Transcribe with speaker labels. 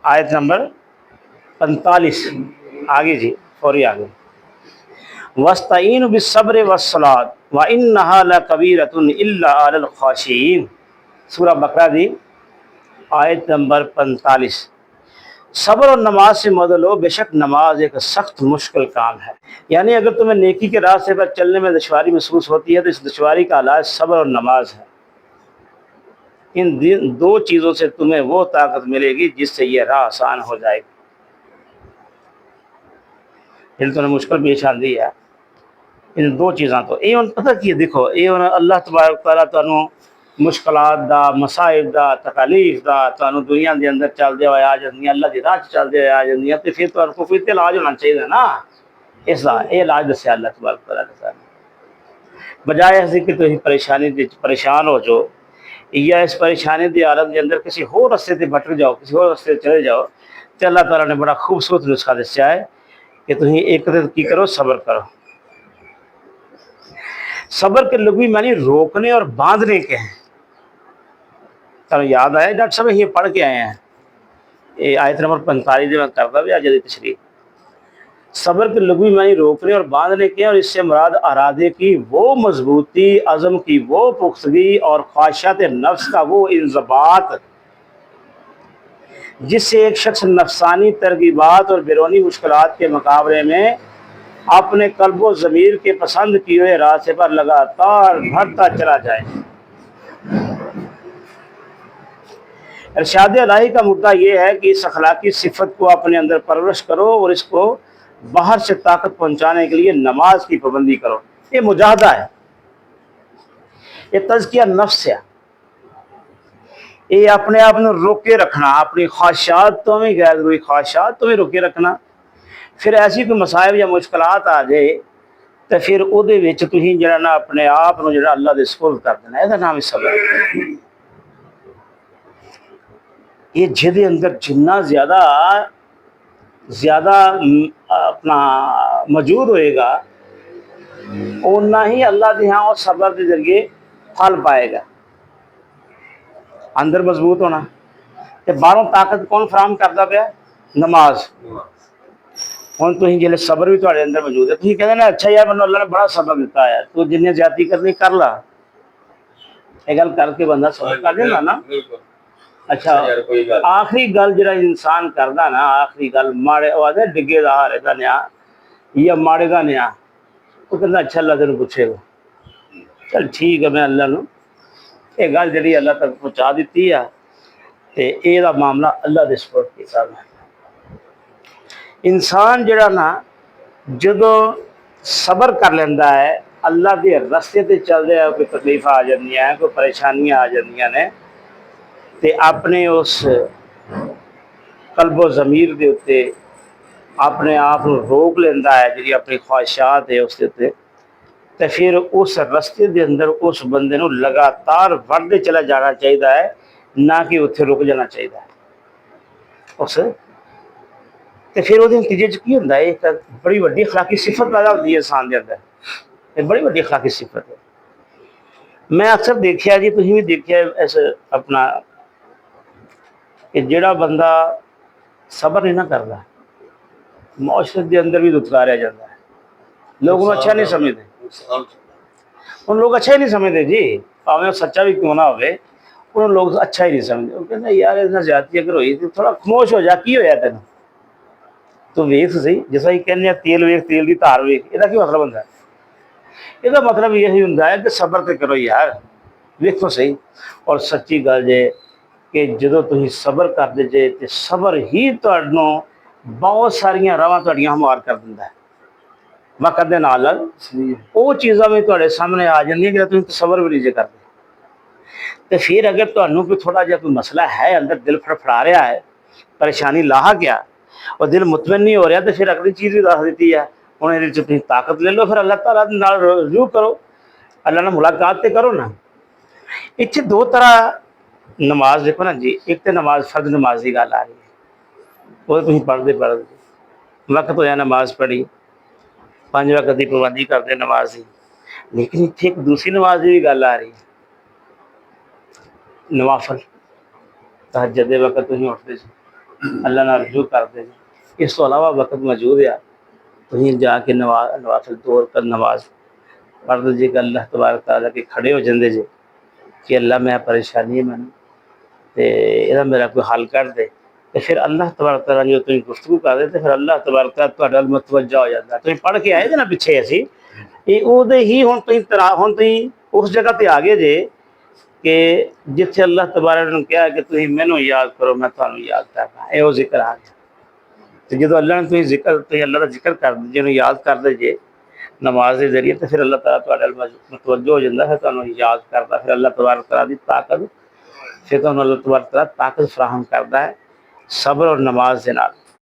Speaker 1: آیت نمبر 45 آگے جی، فوری آگے. وَاسْتَعِينُوا بِالصَّبْرِ وَالصَّلَاةِ وَإِنَّهَا لَكَبِيرَةٌ إِلَّا عَلَى الْخَاشِعِينَ. سورہ بقرہ دی آیت نمبر 45. صبر اور نماز سے مدد لو، بے شک نماز ایک سخت مشکل کام ہے. یعنی اگر تمہیں نیکی کے راستے پر چلنے میں دشواری محسوس ہوتی ہے تو اس دشواری کا علاج صبر اور نماز ہے. ان دو چیزوں سے تمہیں وہ طاقت ملے گی جس سے یہ راہ آسان ہو جائے گی. پھر تمہیں مشکل پیش آتی ہے ان دو چیزاں تو یہ پتہ کی دیکھو، یہ اللہ تبارک تعالیٰ تمہیں مشکلات دا، مصائب دا، تکالیف دا تمہیں دنیا دے اندر چلدے ہوئے آ جاندیاں، اللہ دی راہ چلدے ہوئے آ جاندیاں، تو پھر تمہیں کو کوئی علاج ہونا چاہیے نا. اس دا یہ علاج دسیا اللہ تبارک تعالیٰ نے. بجائے ایسے کہ تم پریشان ہو جو یا اس پریشانی دی حالت کے اندر کسی اور رستے تے بھٹک جاؤ، کسی اور رستے چلے جاؤ، تو اللہ تعالیٰ نے بڑا خوبصورت نسخہ دسیا ہے کہ تم ایک دن کی کرو، صبر کرو. صبر کے لغوی معنی روکنے اور باندھنے کے ہیں. تمہیں یاد آیا ڈاکٹر صاحب یہ پڑھ کے آئے ہیں، یہ آیت نمبر 45 میں کرتا بھی آج تشریح. صبر کے لغوی معنی روکنے اور باندھنے کے، اور اس سے مراد ارادے کی وہ مضبوطی، عزم کی وہ پختگی اور خواہشات نفس کا وہ انضباط جس سے ایک شخص نفسانی ترغیبات اور بیرونی مشکلات کے مقابلے میں اپنے قلب و ضمیر کے پسند کیے ہوئے راستے پر لگاتار بڑھتا چلا جائے. ارشاد الہی کا مدعا یہ ہے کہ اس اخلاقی صفت کو اپنے اندر پرورش کرو اور اس کو باہر سے طاقت پہنچانے کے لیے نماز کی پابندی کرو. یہ مجاہدہ ہے، یہ تزکیہ نفس ہے، یہ اپنے آپ میں روکے رکھنا، اپنی خواہشات تو میں غیر ضروری خواہشات تو میں روکے رکھنا. پھر ایسی کوئی مسائب یا مشکلات آ جائے تو پھر وہ تھی جڑا نا اپنے آپ کو جڑا اللہ دے سپرد کر دینا، یہ نام ہے صبر. یہ جہدے اندر جنہ زیادہ اپنا موجود ہوئے گا اتنا ہی اللہ دے ہاں اور صبر کے ذریعے پھل پائے گا. اندر مضبوط ہونا تے باہروں طاقت کون فراہم کرتا پیا؟ نماز. ہوں تھی جی صبر بھی تھوڑے اندر موجود ہے، تھی کہتے نا اچھا یار مطلب اللہ نے بڑا صبر دیتا ہے، تو جن زیادتی کرنی کر لا، یہ گل کر کے بندہ صبر کر دینا نا. اچھا آخری گل جڑا انسان کردا نا، آخری گل ماڑے آدھے ڈگے دا ہارے دا نیا یا ماڑے دا نیا، وہ کہتا اچھا اللہ تینوں پوچھے گا، چل ٹھیک ہے میں اللہ نو یہ گل جڑی اللہ تک پہنچا دیتی ہے تے اے دا معاملہ اللہ دے سپرد کیتا ہے. انسان جڑا نا جدو صبر کر لینا ہے، اللہ دے رستے تے چل رہا ہے، کوئی تکلیف آ جاندیاں ہیں، کوئی پریشانیاں آ جاندیاں نے، تے اپنے اس قلب و ضمیر دے اتے اپنے آپ کو روک لینا ہے، جی اپنی خواہشات ہے اس کے اتے، تو پھر اس رستے دے اندر اس بندے نو لگاتار بڑھتے چلا جانا چاہیے ہے، نہ کہ اتنے رک جانا چاہیے ہے. اس تو پھر وہ نتیجے کی ہوتا ہے، ایک بڑی وڈی اخلاقی صفت پیدا ہوتی ہے انسان کے اندر، ایک بڑی وڈی اخلاقی صفت ہے. میں اکثر دیکھا جی، تھی بھی دیکھا ایسے اپنا کہ جڑا بندہ صبر نہیں نہ کرتا معاشرت کے اندر بھی دتکاریا جاتا ہے. لوگ انہوں اچھا نہیں سمجھتے، ان لوگ اچھا ہی نہیں سمجھتے جی، پاویں سچا بھی کیوں نہ ہوئے، ان لوگ اچھا ہی نہیں سمجھتے. وہ کہتے ہیں یار اتنا زیادتی اگر ہوئی تو تھوڑا خاموش ہو جا، کی ہویا تینوں تو ویخ سی. جیسا کہ کہنے تیل ویخ، تیل کی تار ویخ، یہ کی مطلب ہوتا ہے؟ یہ مطلب یہی ہوتا ہے کہ صبر تے کرو یار، ویکھو صحیح. اور سچی گل جے کہ جدو تھی صبر کر دے جے تو صبر ہی تمہیں بہت ساریاں راواں تہاڈیاں ہموار کر دیندا ہے. وقت دے نال وہ چیزاں بھی تہاڈے سامنے آ جاندیاں کہ تم تصور بھی نہیں جے کرتے. تو پھر اگر تمہیں کوئی تھوڑا جہا کوئی مسئلہ ہے، اندر دل فڑفڑا رہا ہے، پریشانی لاح گیا اور دل مطمئن نہیں ہو رہا، تو پھر اگلی چیز بھی دس دیتی ہے. ہوں یہ طاقت لے لو، پھر اللہ تعالیٰ نال رجوع کرو، اللہ نے ملاقات تے کرو نا. اتنے دو طرح نماز دیکھو نا جی، ایک تو نماز فرض نماز کی گل آ رہی ہے، وہ تھی پڑھتے وقت ہویا نماز پڑھی، 5 وقت کی پابندی کرتے نماز کی. لیکن اتنے ایک دوسری نماز کی بھی گل آ رہی ہے، نوافل. تہجد دے وقت تھی اٹھتے سی، اللہ نال رجوع کرتے جی۔ اس تو علاوہ وقت موجود ہے، تھی جا کے نوافل طور پر نماز پڑھ دو جی کہ اللہ تبارک تعالیٰ کے کھڑے ہو جاندے جی کہ اللہ میں پریشانی ہے مینوں تے یہ میرا کوئی حل کر دے، تو پھر اللہ تبارک تعالیٰ جو تم گفتگو کر دے تو پھر اللہ تبارک تعالیٰ تہاڈے ول متوجہ ہو جاتا ہے۔ تم پڑھ کے آئے جے نا پیچھے اسی یہ او دے ہی ہن تھی اس جگہ تے آ گئے جے کہ جتھے اللہ تبارک نے کہا کہ تھی مینوں یاد کرو میں تھانوں یاد کرنا، اے وہ ذکر آ گیا۔ تو جدو اللہ نے تھی اللہ کا ذکر کر دے جنوں یاد کر دے جے نماز کے ذریعے تو پھر اللہ تعالیٰ تہاڈے ول متوجہ ہو جاتا ہے، پھر تانوں یاد کرتا، پھر اللہ تبارک تعالیٰ دی طاقت، پھر تانوں اللہ تبارک تعالیٰ طاقت فراہم کرتا ہے صبر اور نماز کے نال۔